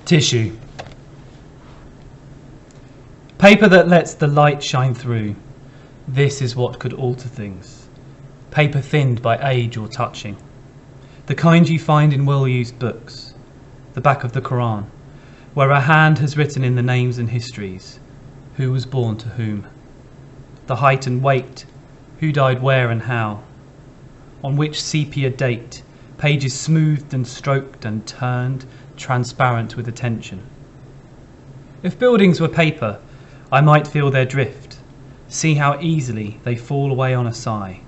Tissue. Paper that lets the light shine through. This is what could alter things. Paper thinned by age or touching. The kind you find in well-used books. The back of the Quran, where a hand has written in the names and histories. Who was born to whom. The height and weight. Who died where and how. On which sepia date. Pages smoothed and stroked and turned, transparent with attention. If buildings were paper, I might feel their drift, see how easily they fall away on a sigh,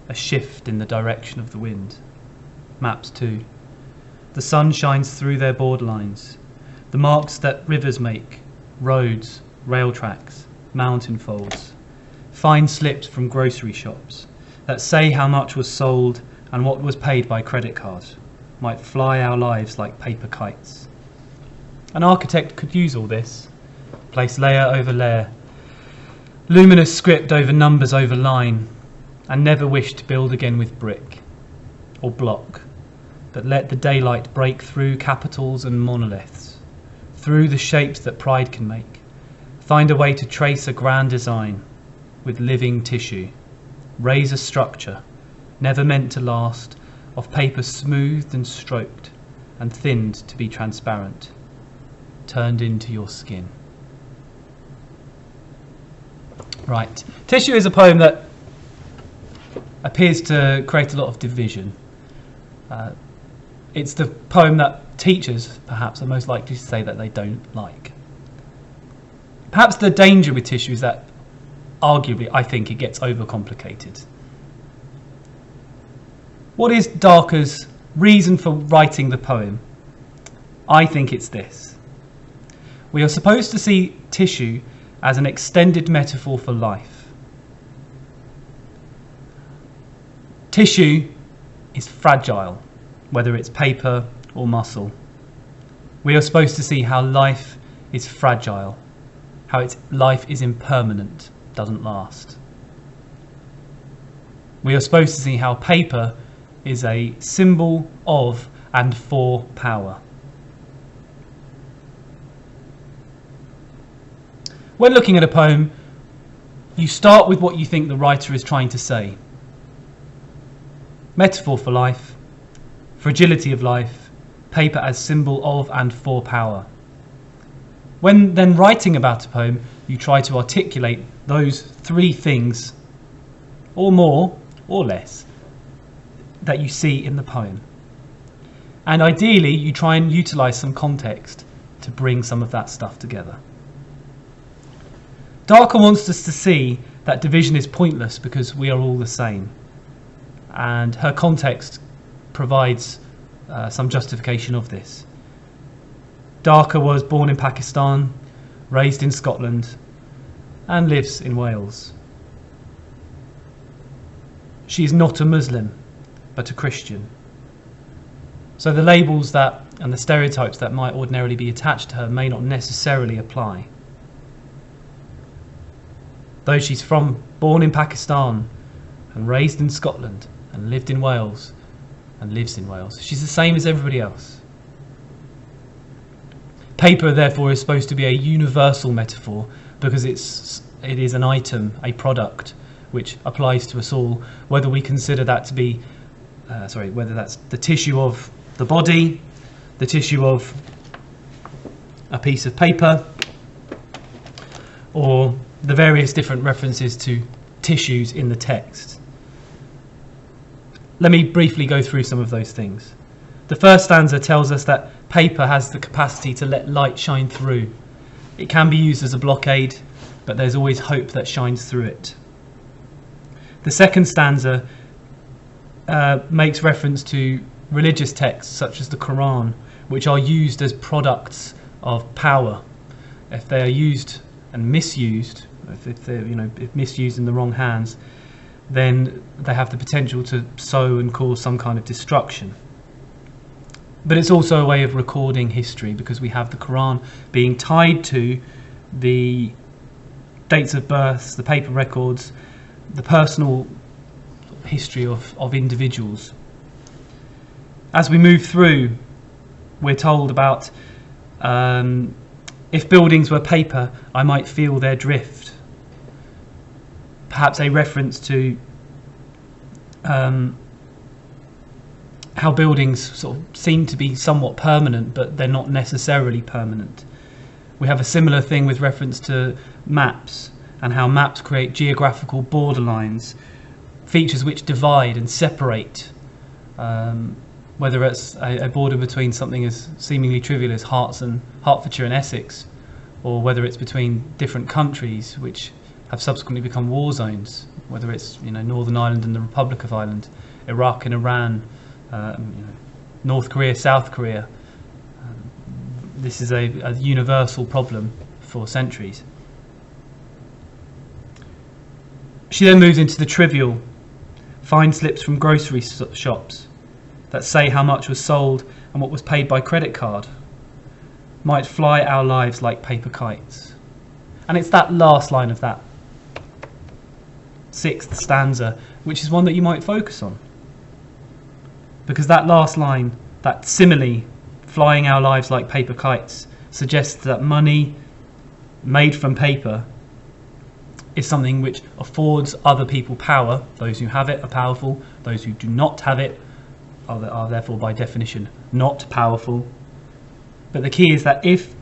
a shift in the direction of the wind. Maps too. The sun shines through their borderlines, the marks that rivers make, roads, rail tracks, mountain folds, fine slips from grocery shops that say how much was sold and what was paid by credit card, might fly our lives like paper kites. An architect could use all this, place layer over layer, luminous script over numbers over line, and never wish to build again with brick or block, but let the daylight break through capitals and monoliths, through the shapes that pride can make, find a way to trace a grand design with living tissue, raise a structure, never meant to last, of paper smoothed and stroked and thinned to be transparent, turned into your skin. Right. Tissue is a poem that appears to create a lot of division. It's the poem that teachers, perhaps, are most likely to say that they don't like. Perhaps the danger with tissue is that, arguably, I think it gets overcomplicated. What is Darker's reason for writing the poem? I think it's this. We are supposed to see tissue as an extended metaphor for life. Tissue is fragile, whether it's paper or muscle. We are supposed to see how life is fragile, how its life is impermanent, doesn't last. We are supposed to see how paper is a symbol of and for power. When looking at a poem, you start with what you think the writer is trying to say. Metaphor for life, fragility of life, paper as symbol of and for power. When then writing about a poem, you try to articulate those three things, or more, or less, that you see in the poem. And ideally, you try and utilise some context to bring some of that stuff together. Darker wants us to see that division is pointless because we are all the same. And her context provides some justification of this. Darker was born in Pakistan, raised in Scotland, and lives in Wales. She is not a Muslim, but a Christian. So the labels that and the stereotypes that might ordinarily be attached to her may not necessarily apply. Though she's born in Pakistan and raised in Scotland and lived in Wales and lives in Wales, she's the same as everybody else. Paper, therefore, is supposed to be a universal metaphor because it is an item, a product, which applies to us all, whether we consider that to be whether that's the tissue of the body, the tissue of a piece of paper, or the various different references to tissues in the text. Let me briefly go through some of those things. The first stanza tells us that paper has the capacity to let light shine through. It can be used as a blockade, but there's always hope that shines through it. The second stanza makes reference to religious texts such as the Quran, which are used as products of power. If they are used and misused, if they're if misused in the wrong hands, then they have the potential to sow and cause some kind of destruction. But it's also a way of recording history, because we have the Quran being tied to the dates of births, the paper records, the personal history of individuals. As we move through, we're told about If buildings were paper, I might feel their drift. Perhaps a reference to how buildings sort of seem to be somewhat permanent, but they're not necessarily permanent. We have a similar thing with reference to maps and how maps create geographical borderlines, features which divide and separate, whether it's a border between something as seemingly trivial as Hertfordshire and Essex, or whether it's between different countries which have subsequently become war zones, whether it's Northern Ireland and the Republic of Ireland, Iraq and Iran, North Korea, South Korea. This is a universal problem for centuries. She then moves into the trivial, find slips from grocery shops that say how much was sold and what was paid by credit card might fly our lives like paper kites. And it's that last line of that 6th stanza which is one that you might focus on, because that last line, that simile, flying our lives like paper kites, suggests that money made from paper is something which affords other people power. Those who have it are powerful, those who do not have it are therefore by definition not powerful. But the key is that if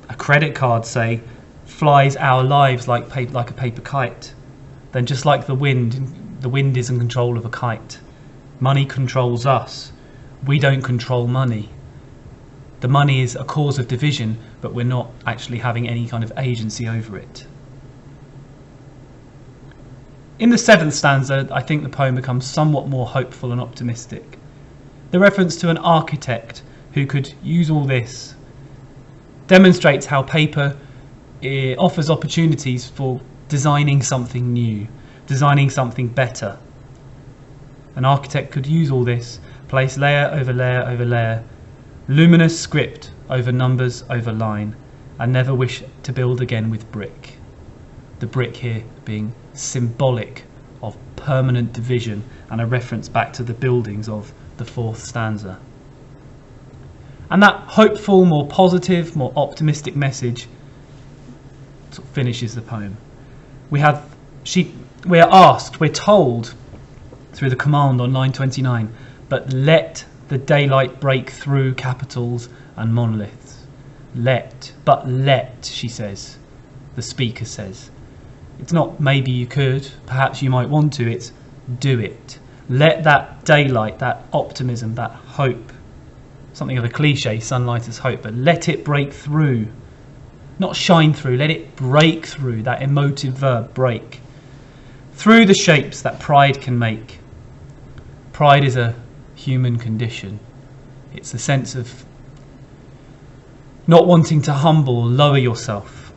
a credit card, say, flies our lives like a paper kite, then just like the wind is in control of a kite. Money controls us. We don't control money. The money is a cause of division, but we're not actually having any kind of agency over it. In the 7th stanza, I think the poem becomes somewhat more hopeful and optimistic. The reference to an architect who could use all this demonstrates how paper offers opportunities for designing something new, designing something better. An architect could use all this, place layer over layer over layer, luminous script over numbers over line, and never wish to build again with brick. The brick here being symbolic of permanent division and a reference back to the buildings of the 4th stanza. And that hopeful, more positive, more optimistic message sort of finishes the poem. We're told through the command on line 29, but let the daylight break through capitals and monoliths. Let, she says, the speaker says. It's not maybe you could, perhaps you might want to, it's do it. Let that daylight, that optimism, that hope, something of a cliche, sunlight as hope, but let it break through. Not shine through, let it break through, that emotive verb, break. Through the shapes that pride can make. Pride is a human condition. It's a sense of not wanting to humble, lower yourself.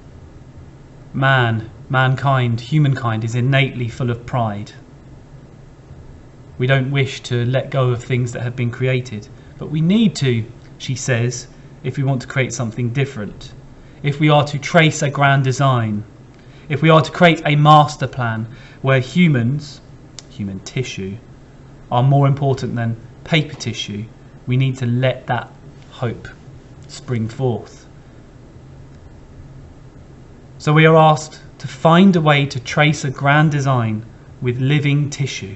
Mankind, humankind is innately full of pride. We don't wish to let go of things that have been created, but we need to, she says, if we want to create something different. If we are to trace a grand design, if we are to create a master plan where human tissue, are more important than paper tissue, we need to let that hope spring forth. So we are asked to find a way to trace a grand design with living tissue.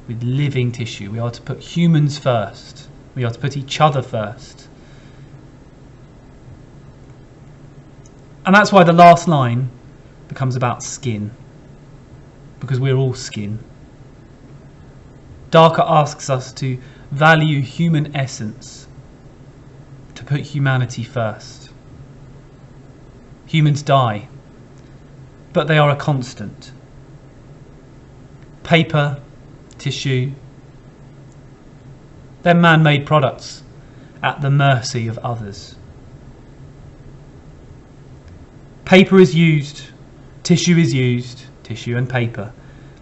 With living tissue. We are to put humans first. We are to put each other first. And that's why the last line becomes about skin. Because we're all skin. Darker asks us to value human essence, to put humanity first. Humans die, but they are a constant. Paper, tissue, they're man-made products at the mercy of others. Paper is used, tissue and paper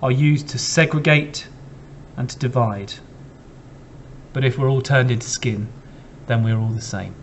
are used to segregate and to divide. But if we're all turned into skin, then we're all the same.